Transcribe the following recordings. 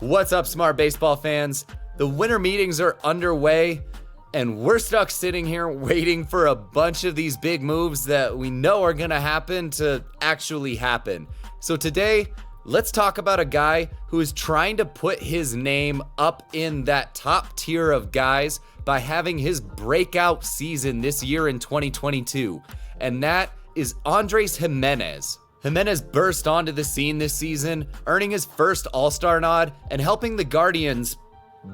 What's up, Smart Baseball fans? The winter meetings are underway, and we're stuck sitting here waiting for a bunch of these big moves that we know are gonna happen to actually happen. So today, let's talk about a guy who is trying to put his name up in that top tier of guys by having his breakout season this year in 2022, and that is Andrés Gimenez. Gimenez burst onto the scene this season, earning his first All-Star nod and helping the Guardians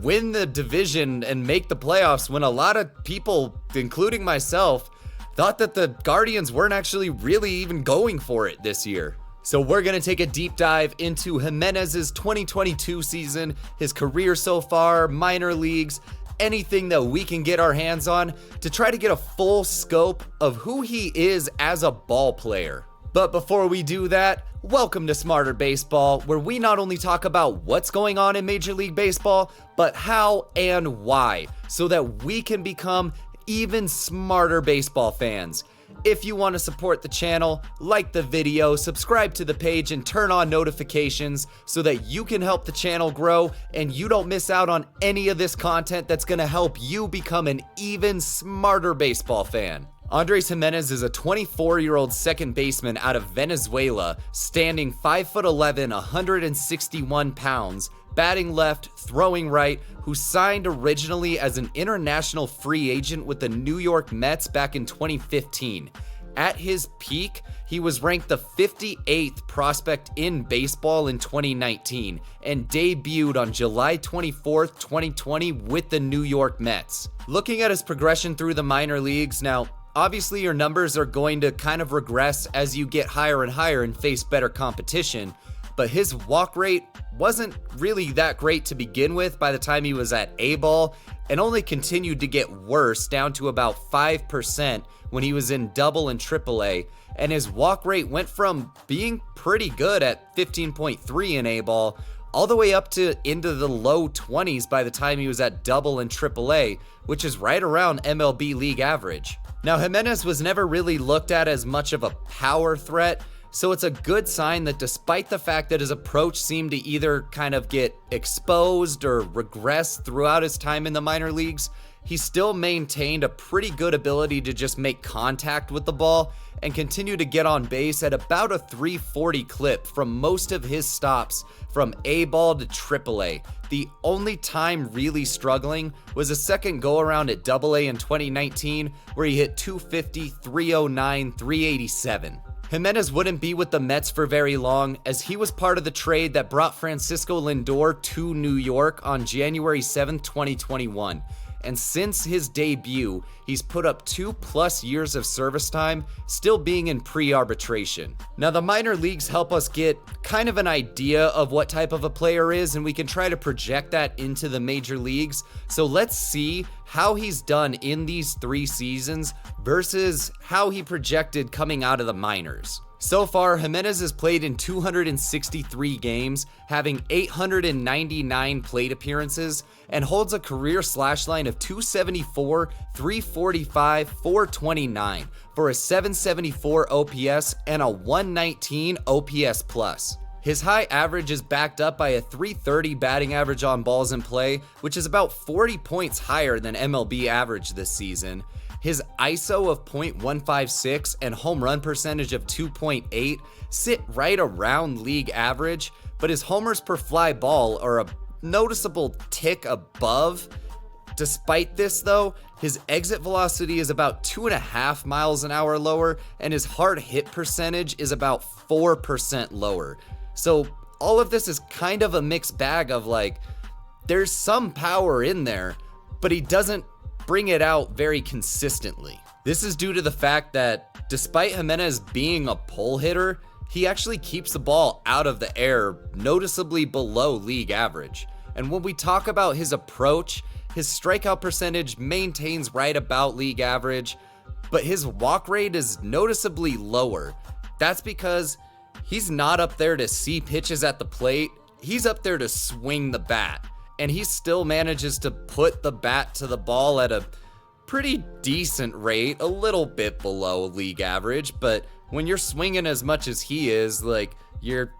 win the division and make the playoffs when a lot of people, including myself, thought that the Guardians weren't actually really even going for it this year. So we're going to take a deep dive into Gimenez's 2022 season, his career so far, minor leagues, anything that we can get our hands on to try to get a full scope of who he is as a ball player. But before we do that, welcome to Smartr Baseball, where we not only talk about what's going on in Major League Baseball, but how and why, so that we can become even smarter baseball fans. If you want to support the channel, like the video, subscribe to the page, and turn on notifications so that you can help the channel grow and you don't miss out on any of this content that's going to help you become an even smarter baseball fan. Andrés Gimenez is a 24-year-old second baseman out of Venezuela, standing 5'11", 161 pounds, batting left, throwing right, who signed originally as an international free agent with the New York Mets back in 2015. At his peak, he was ranked the 58th prospect in baseball in 2019 and debuted on July 24th, 2020 with the New York Mets. Looking at his progression through the minor leagues, now, obviously your numbers are going to kind of regress as you get higher and higher and face better competition, but his walk rate wasn't really that great to begin with by the time he was at A-ball, and only continued to get worse down to about 5% when he was in Double and Triple A, and his walk rate went from being pretty good at 15.3 in A-ball all the way up to into the low 20s by the time he was at Double and Triple A, which is right around MLB league average. Now, Gimenez was never really looked at as much of a power threat, so it's a good sign that despite the fact that his approach seemed to either kind of get exposed or regress throughout his time in the minor leagues, he still maintained a pretty good ability to just make contact with the ball and continue to get on base at about a 340 clip from most of his stops from A-ball to Triple A. The only time really struggling was a second go-around at Double A in 2019 where he hit 250, 309, 387. Gimenez wouldn't be with the Mets for very long, as he was part of the trade that brought Francisco Lindor to New York on January 7th, 2021. And since his debut, he's put up 2+ years of service time, still being in pre-arbitration. Now, the minor leagues help us get kind of an idea of what type of a player is, and we can try to project that into the major leagues. So let's see how he's done in these 3 seasons versus how he projected coming out of the minors. So far, Gimenez has played in 263 games, having 899 plate appearances, and holds a career slash line of 274, 345, 429 for a 774 OPS and a 119 OPS plus. His high average is backed up by a 330 batting average on balls in play, which is about 40 points higher than MLB average this season. His ISO of .156 and home run percentage of 2.8 sit right around league average, but his homers per fly ball are a noticeable tick above. Despite this though, his exit velocity is about 2.5 miles an hour lower, and his hard hit percentage is about 4% lower. So all of this is kind of a mixed bag of like, there's some power in there, but he doesn't bring it out very consistently. This is due to the fact that despite Gimenez being a pull hitter, he actually keeps the ball out of the air noticeably below league average. And when we talk about his approach, his strikeout percentage maintains right about league average, but his walk rate is noticeably lower. That's because he's not up there to see pitches at the plate, he's up there to swing the bat. And he still manages to put the bat to the ball at a pretty decent rate, a little bit below league average, but when you're swinging as much as he is, like, you're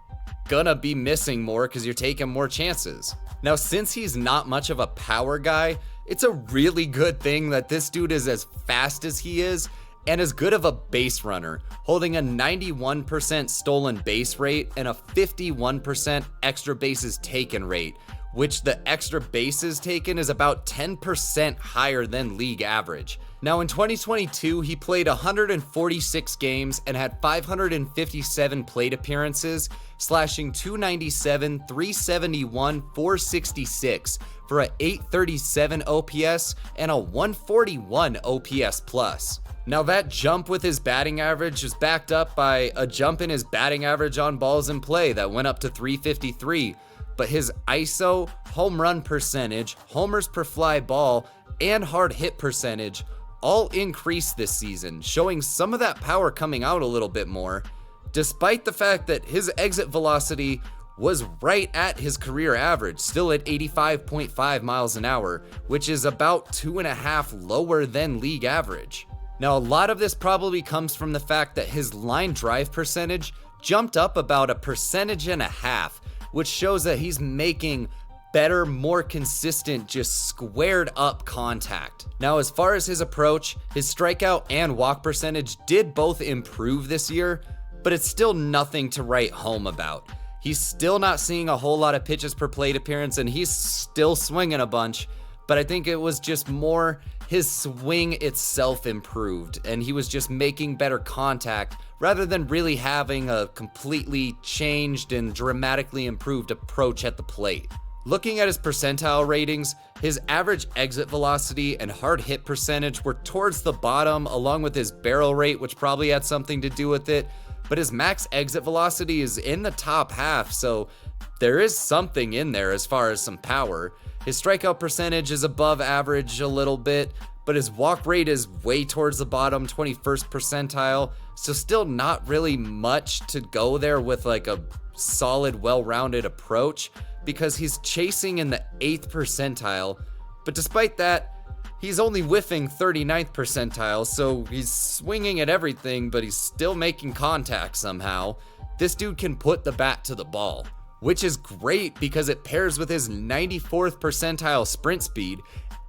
gonna be missing more because you're taking more chances. Now, since he's not much of a power guy, it's a really good thing that this dude is as fast as he is and as good of a base runner, holding a 91% stolen base rate and a 51% extra bases taken rate, which the extra bases taken is about 10% higher than league average. Now in 2022, he played 146 games and had 557 plate appearances, slashing 297, 371, 466 for a 837 OPS and a 141 OPS plus. Now that jump with his batting average is backed up by a jump in his batting average on balls in play that went up to 353, but his ISO, home run percentage, homers per fly ball, and hard hit percentage all increased this season, showing some of that power coming out a little bit more, despite the fact that his exit velocity was right at his career average, still at 85.5 miles an hour, which is about 2.5 lower than league average. Now, a lot of this probably comes from the fact that his line drive percentage jumped up about 1.5 percentage, which shows that he's making better, more consistent, just squared up contact. Now, as far as his approach, his strikeout and walk percentage did both improve this year, but it's still nothing to write home about. He's still not seeing a whole lot of pitches per plate appearance, and he's still swinging a bunch, but I think it was just more his swing itself improved, and he was just making better contact rather than really having a completely changed and dramatically improved approach at the plate. Looking at his percentile ratings, his average exit velocity and hard hit percentage were towards the bottom, along with his barrel rate, which probably had something to do with it, but his max exit velocity is in the top half, so there is something in there as far as some power. His strikeout percentage is above average a little bit, but his walk rate is way towards the bottom, 21st percentile, so still not really much to go there with like a solid, well-rounded approach, because he's chasing in the 8th percentile, but despite that, he's only whiffing 39th percentile, so he's swinging at everything, but he's still making contact somehow. This dude can put the bat to the ball, which is great because it pairs with his 94th percentile sprint speed,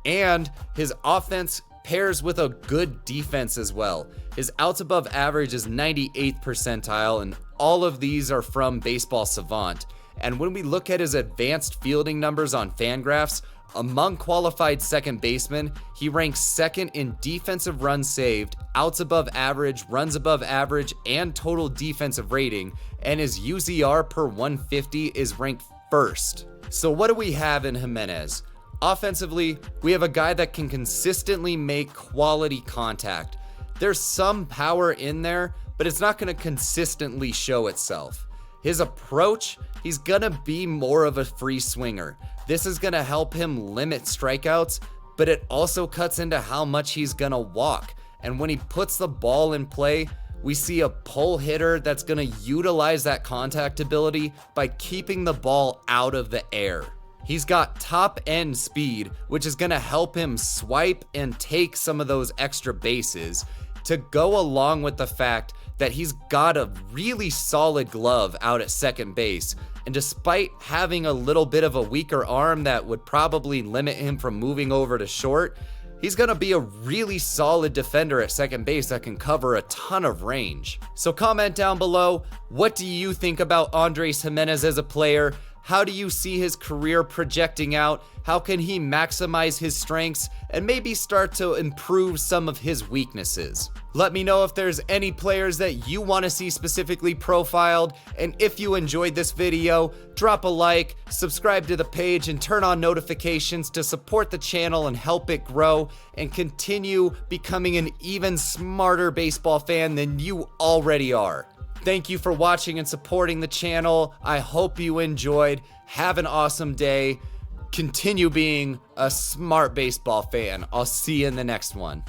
and his offense pairs with a good defense as well. His outs above average is 98th percentile, and all of these are from Baseball Savant. And when we look at his advanced fielding numbers on Fangraphs, among qualified second basemen, he ranks second in defensive runs saved, outs above average, runs above average, and total defensive rating, and his UZR per 150 is ranked first. So what do we have in Gimenez? Offensively, we have a guy that can consistently make quality contact. There's some power in there, but it's not going to consistently show itself. His approach, he's going to be more of a free swinger. This is going to help him limit strikeouts, but it also cuts into how much he's going to walk. And when he puts the ball in play, we see a pull hitter that's going to utilize that contact ability by keeping the ball out of the air. He's got top end speed, which is going to help him swipe and take some of those extra bases, to go along with the fact that he's got a really solid glove out at second base. And despite having a little bit of a weaker arm that would probably limit him from moving over to short, he's going to be a really solid defender at second base that can cover a ton of range. So comment down below, what do you think about Andres Gimenez as a player? How do you see his career projecting out? How can he maximize his strengths and maybe start to improve some of his weaknesses? Let me know if there's any players that you want to see specifically profiled, and if you enjoyed this video, drop a like, subscribe to the page, and turn on notifications to support the channel and help it grow and continue becoming an even smarter baseball fan than you already are. Thank you for watching and supporting the channel. I hope you enjoyed. Have an awesome day. Continue being a smart baseball fan. I'll see you in the next one.